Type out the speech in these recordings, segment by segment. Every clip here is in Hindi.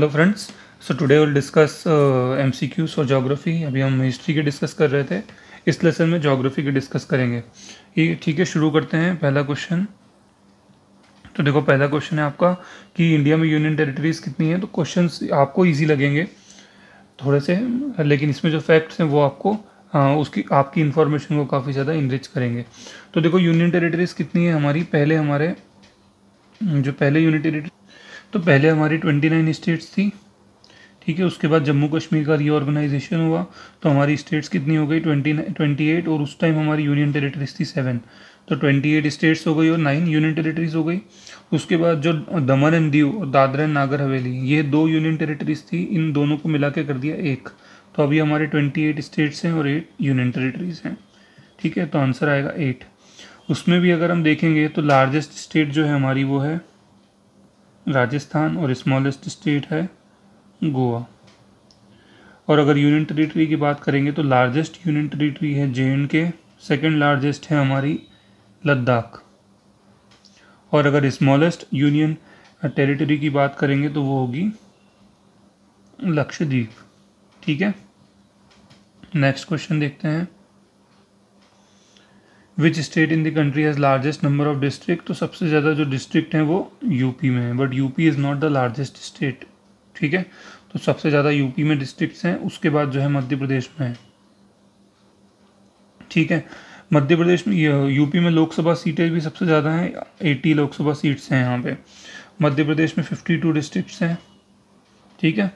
Hello friends. So today will discuss MCQs और ज्योग्राफी। अभी हम हिस्ट्री के डिस्कस कर रहे थे, इस लेसन में ज्योग्राफी के डिस्कस करेंगे। ये ठीक है, शुरू करते हैं। पहला क्वेश्चन, तो देखो पहला क्वेश्चन है आपका कि इंडिया में यूनियन टेरिटरीज कितनी है। तो क्वेश्चंस आपको इजी लगेंगे थोड़े से, लेकिन इसमें जो फैक्ट्स हैं वो आपको उसकी आपकी इन्फॉर्मेशन को काफ़ी ज़्यादा इनरिच करेंगे। तो देखो यूनियन टेरिटरीज कितनी है हमारी। पहले यूनियन टेरिटरी, तो पहले हमारी 29 स्टेट्स थी। ठीक है, उसके बाद जम्मू कश्मीर का रीऑर्गेनाइजेशन हुआ तो हमारी स्टेट्स कितनी हो गई 28, और उस टाइम हमारी यूनियन टेरिटरीज थी 7। तो 28 स्टेट्स हो गई और 9 यूनियन टेरिटरीज हो गई। उसके बाद जो दमन एंड दीव और दादरा एंड नागर हवेली, ये 2 यूनियन टेरिटरीज थी, इन दोनों को मिला के कर दिया एक। तो अभी हमारे 28 स्टेट्स हैं और 8 यूनियन टेरिटरीज हैं। ठीक है, तो आंसर आएगा 8। उसमें भी अगर हम देखेंगे तो लार्जेस्ट स्टेट जो है हमारी वो है राजस्थान और स्मॉलेस्ट स्टेट है गोवा। और अगर यूनियन टेरिटरी की बात करेंगे तो लार्जेस्ट यूनियन टेरिटरी है JNK, सेकंड लार्जेस्ट है हमारी लद्दाख। और अगर स्मॉलेस्ट यूनियन टेरिटरी की बात करेंगे तो वो होगी लक्षद्वीप। ठीक है, नेक्स्ट क्वेश्चन देखते हैं। Which state in the country has largest number of district. तो सबसे ज़्यादा जो डिस्ट्रिक्ट हैं वो यूपी में है, but UP is not the largest state. ठीक है, तो सबसे ज़्यादा यूपी में डिस्ट्रिक्ट्स हैं, उसके बाद जो है मध्य प्रदेश में है। ठीक है, मध्य प्रदेश में यूपी में लोकसभा सीटें भी सबसे ज़्यादा हैं, 80 लोकसभा सीट्स हैं यहाँ पे। मध्य प्रदेश में 52 डिस्ट्रिक्ट्स हैं। ठीक है,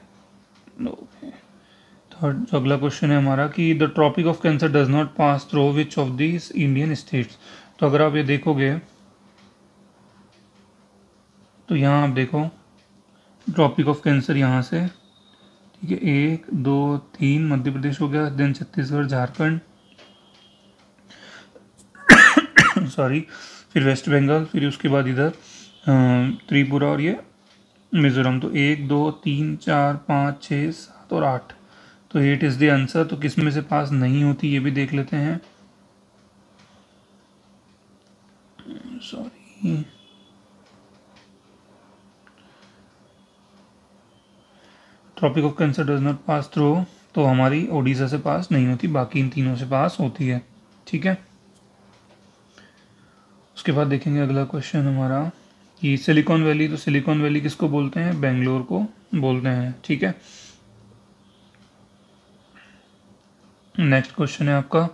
थर्ड जो अगला क्वेश्चन है हमारा कि the tropic of cancer does not pass through which of this Indian states. तो अगर आप ये देखोगे तो यहाँ आप देखो ट्रॉपिक ऑफ कैंसर यहाँ से, ठीक है, 1 2 3 मध्य प्रदेश हो गया, देन छत्तीसगढ़, झारखंड, सॉरी, फिर वेस्ट बंगाल, फिर उसके बाद इधर त्रिपुरा और ये मिजोरम। तो 1 2 3 4 5 6 7 और 8, तो 8 इज द आंसर। तो किस में से पास नहीं होती ये भी देख लेते हैं। Sorry, tropic of cancer does not pass through, तो हमारी ओडिशा से पास नहीं होती, बाकी इन तीनों से पास होती है। ठीक है, उसके बाद देखेंगे अगला क्वेश्चन हमारा कि सिलिकॉन वैली। तो सिलिकॉन वैली किसको बोलते हैं, बेंगलोर को बोलते हैं। ठीक है, नेक्स्ट क्वेश्चन है आपका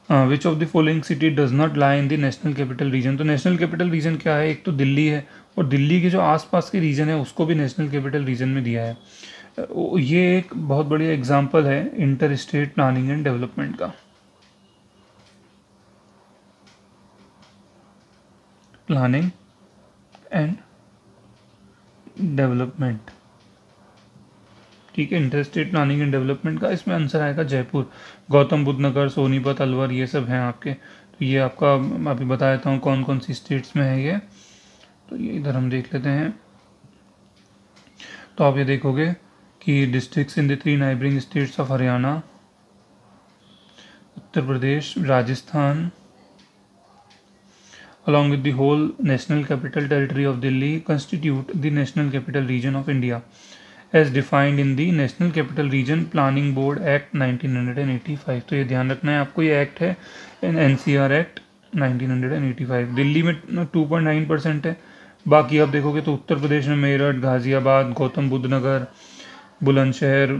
which of the following city does not lie in the national capital region. तो नेशनल कैपिटल रीजन क्या है, एक तो दिल्ली है, और दिल्ली के जो आसपास के रीजन है उसको भी नेशनल कैपिटल रीजन में दिया है। ये एक बहुत बढ़िया एग्जांपल है inter state planning and development का। प्लानिंग एंड डेवलपमेंट, ठीक है, inter state planning and development का इसमें आंसर आएगा जयपुर। गौतम बुद्ध नगर, सोनीपत, अलवर, ये सब हैं आपके। तो ये आपका अभी बता देता हूँ कौन कौन सी स्टेट्स में है ये। तो ये इधर हम देख लेते हैं। तो आप ये देखोगे कि districts in the 3 neighbouring states of Haryana, Uttar Pradesh, Rajasthan, along with the whole national capital territory of Delhi constitute the national capital region of India as defined in the National Capital Region Planning Board Act 1985। तो ये ध्यान रखना है आपको, ये एक्ट है NCR एक्ट 1985। दिल्ली में 2.9% है। बाकी आप देखोगे तो उत्तर प्रदेश में मेरठ, गाजियाबाद, गौतम बुद्ध नगर, बुलंदशहर,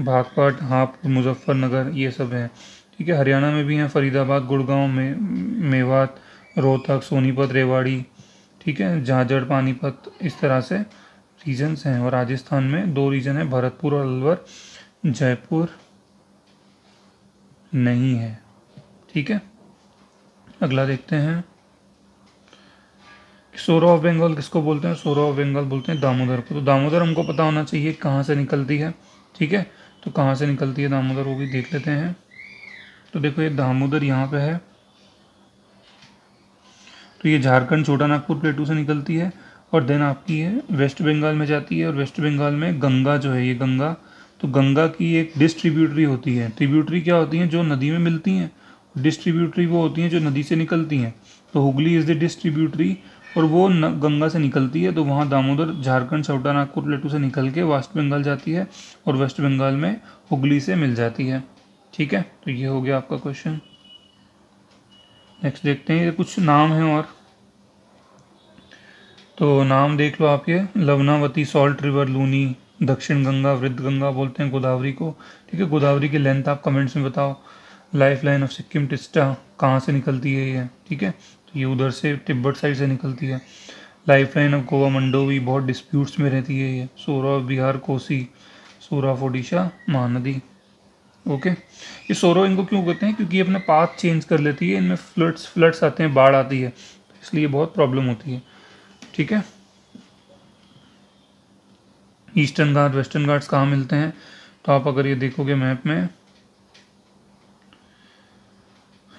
बागपत, हापुड़, मुजफ्फरनगर, ये सब हैं। ठीक है, हरियाणा में भी हैं फरीदाबाद, गुड़गांव में, मेवात, रोहतक, सोनीपत, रेवाड़ी, ठीक है, झाझड़, पानीपत, इस तरह से रीजन्स हैं। और राजस्थान में 2 रीजन है, भरतपुर और अलवर, जयपुर नहीं है। ठीक है, अगला देखते हैं। सोरो ऑफ बंगाल किसको बोलते हैं, सोरो ऑफ बंगाल बोलते हैं दामोदर को। तो दामोदर हमको पता होना चाहिए कहाँ से निकलती है। ठीक है, तो कहाँ से निकलती है दामोदर वो भी देख लेते हैं। तो देखो ये दामोदर यहाँ पे है, तो ये झारखंड छोटा नागपुर प्लेटू से निकलती है, और देन आपकी है वेस्ट बंगाल में जाती है। और वेस्ट बंगाल में गंगा जो है, ये गंगा, तो गंगा की एक डिस्ट्रीब्यूटरी होती है। ट्रिब्यूटरी क्या होती हैं, जो नदी में मिलती हैं। डिस्ट्रीब्यूटरी वो होती हैं जो नदी से निकलती हैं। तो हुगली इज़ द डिस्ट्रीब्यूटरी और वो गंगा से निकलती है, तो वहाँ दामोदर झारखंड छोटा नागपुर प्लेटू से निकल के वेस्ट बंगाल जाती है और वेस्ट बंगाल में हुगली से मिल जाती है। ठीक है, तो ये हो गया आपका क्वेश्चन। नेक्स्ट देखते हैं, ये कुछ नाम हैं और, तो नाम देख लो आप, ये लवनावती, सॉल्ट रिवर, लूनी, दक्षिण गंगा, वृद्ध गंगा बोलते हैं गोदावरी को। ठीक है, गोदावरी की लेंथ आप कमेंट्स में बताओ। Life line of Sikkim Teesta कहाँ से निकलती है ये? ठीक है, तो ये उधर से तिब्बत साइड से निकलती है। Life line of Goa Mandovi बहुत डिस्प्यूट्स में रहती है ये। Sorrow of Bihar Kosi, sorrow of Odisha Mahanadi. Okay, ये सोरो इनको क्यों कहते हैं? क्योंकि ये अपना पाथ चेंज कर लेती है, इनमें फ्लड्स आते हैं, बाढ़ आती है, इसलिए बहुत प्रॉब्लम होती है। ठीक है, ईस्टर्न घाट वेस्टर्न घाट्स कहाँ मिलते हैं? तो आप अगर ये देखोगे मैप में,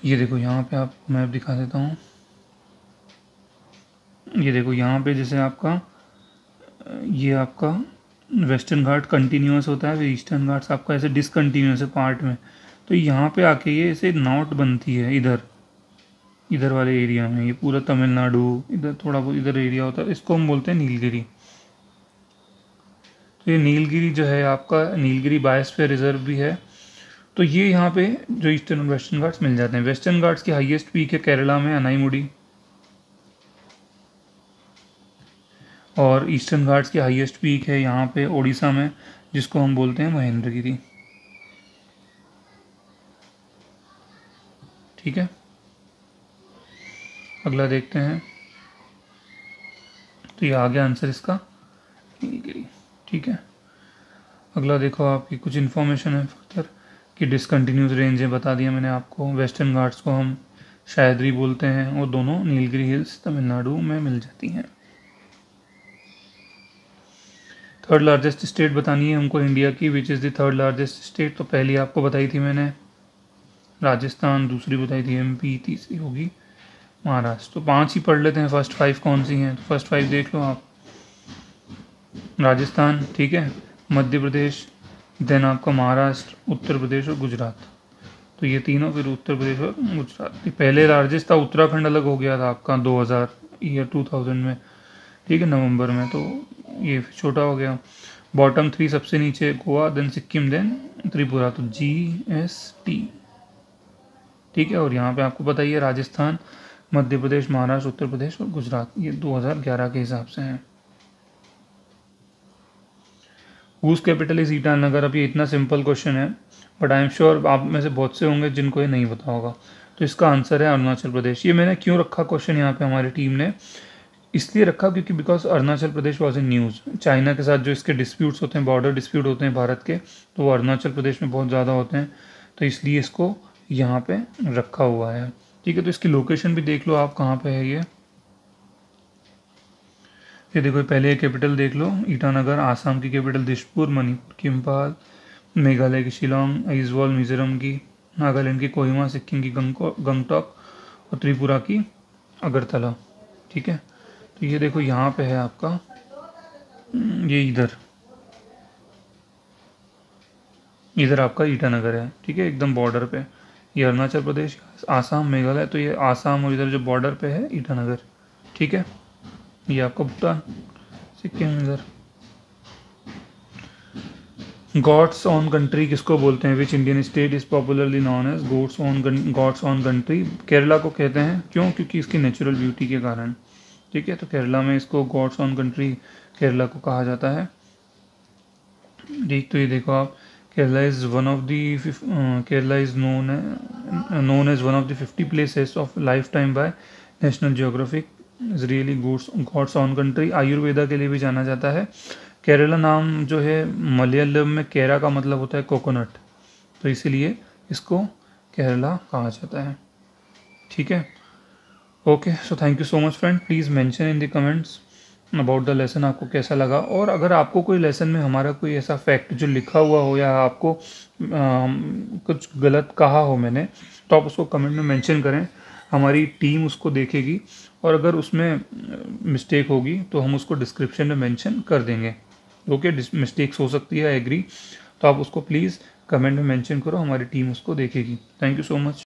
ये देखो यहाँ पे, आप मैप दिखा देता हूँ। ये देखो यहाँ पे जैसे आपका, ये आपका वेस्टर्न घाट कंटिन्यूस होता है, फिर ईस्टर्न घाट्स आपका ऐसे डिसकंटिन्यूस है पार्ट में। तो यहाँ पे आके ये ऐसे नॉट बनती है, इधर वाले एरिया में, ये पूरा तमिलनाडु, इधर थोड़ा बहुत इधर एरिया होता है, इसको हम बोलते हैं नीलगिरी। तो ये नीलगिरी जो है आपका, नीलगिरी बायोस्फीयर रिजर्व भी है। तो ये यहाँ पे जो ईस्टर्न और वेस्टर्न घाट्स मिल जाते हैं। वेस्टर्न घाट्स की हाईएस्ट पीक है केरला में अनाईमुडी, और ईस्टर्न घाट्स की हाईएस्ट पीक है यहाँ पे ओडिशा में, जिसको हम बोलते हैं महेंद्रगिरी। ठीक है, अगला देखते हैं। तो ये आ गया आंसर इसका, नीलगिरी। ठीक है, अगला देखो आपकी कुछ इन्फॉर्मेशन है फर्दर कि डिसकंटिन्यूस रेंज है, बता दिया मैंने आपको। वेस्टर्न घाट्स को हम शायदरी बोलते हैं, और दोनों नीलगिरी हिल्स तमिलनाडु में मिल जाती हैं। थर्ड लार्जेस्ट स्टेट बतानी है हमको इंडिया की, which is the third largest state. तो पहली आपको बताई थी मैंने राजस्थान, दूसरी बताई थी एमपी, तीसरी होगी महाराष्ट्र। तो 5 ही पढ़ लेते हैं, फर्स्ट 5 कौन सी हैं? तो फर्स्ट 5 देख लो आप। राजस्थान, ठीक है, मध्य प्रदेश, देन आपका महाराष्ट्र, उत्तर प्रदेश और गुजरात। तो ये तीनों, फिर उत्तर प्रदेश और गुजरात। पहले लार्जेस्ट था उत्तराखंड, अलग हो गया था आपका 2000 में, ठीक है, नवंबर में, तो ये छोटा हो गया। बॉटम 3 सबसे नीचे गोवा, देन सिक्किम, देन त्रिपुरा, तो GST। ठीक है, और यहाँ पे आपको पता ही है राजस्थान, मध्य प्रदेश, महाराष्ट्र, उत्तर प्रदेश और गुजरात, ये 2011 के हिसाब से हैं। Whose capital is Itanagar. अब ये इतना सिंपल क्वेश्चन है, बट आई एम श्योर आप में से बहुत से होंगे जिनको ये नहीं पता होगा। तो इसका आंसर है अरुणाचल प्रदेश। ये मैंने क्यों रखा क्वेश्चन यहाँ पे हमारी टीम ने, इसलिए रखा क्योंकि because Arunachal Pradesh was in news. China के साथ जो इसके डिस्प्यूट्स होते हैं, बॉर्डर डिस्प्यूट होते हैं भारत के, तो वो अरुणाचल प्रदेश में बहुत ज़्यादा होते हैं, तो इसलिए इसको यहाँ पे रखा हुआ है। ठीक है, तो इसकी लोकेशन भी देख लो आप, कहाँ पे है ये देखो, पहले कैपिटल देख लो, ईटानगर। आसाम की कैपिटल दिसपुर, मणिपुर की इम्फाल, मेघालय की शिलोंग, आइजवाल मिजोरम की, नागालैंड की कोहिमा, सिक्किम की गंगटोक और त्रिपुरा की अगरतला। ठीक है, तो ये देखो यहाँ पे है आपका, ये इधर आपका ईटानगर है। ठीक है, एकदम बॉर्डर पे। ये अरुणाचल प्रदेश, आसाम, मेघालय, तो ये आसाम, और इधर जो बॉर्डर पे है ईटानगर। ठीक है, ये आपका भूटान, सिक्किम इधर। गॉड्स ऑन कंट्री किसको बोलते हैं? Which Indian state is popularly known as God's own country? Kerala को कहते हैं। क्यों? क्योंकि इसकी नेचुरल ब्यूटी के कारण। ठीक है, तो केरला में इसको गॉड्स ऑन कंट्री केरला को कहा जाता है। तो ये देखो आप, Kerala is known as one of the 50 places of lifetime by National Geographic is really God's own country. Ayurveda के लिए भी जाना जाता है। केरला नाम जो है मलयालम में केरा का मतलब होता है कोकोनट, तो इसीलिए इसको केरला कहा जाता है। ठीक है, okay, so thank you so much friend. Please mention in the comments about the lesson, आपको कैसा लगा। और अगर आपको कोई लेसन में हमारा कोई ऐसा फैक्ट जो लिखा हुआ हो या आपको कुछ गलत कहा हो मैंने, तो आप उसको कमेंट में मेंशन करें, हमारी टीम उसको देखेगी, और अगर उसमें मिस्टेक होगी तो हम उसको डिस्क्रिप्शन में मेंशन कर देंगे। ओके, मिस्टेक्स हो सकती है, एग्री, तो आप उसको प्लीज़ कमेंट में मेंशन करो, हमारी टीम उसको देखेगी। Thank you so much.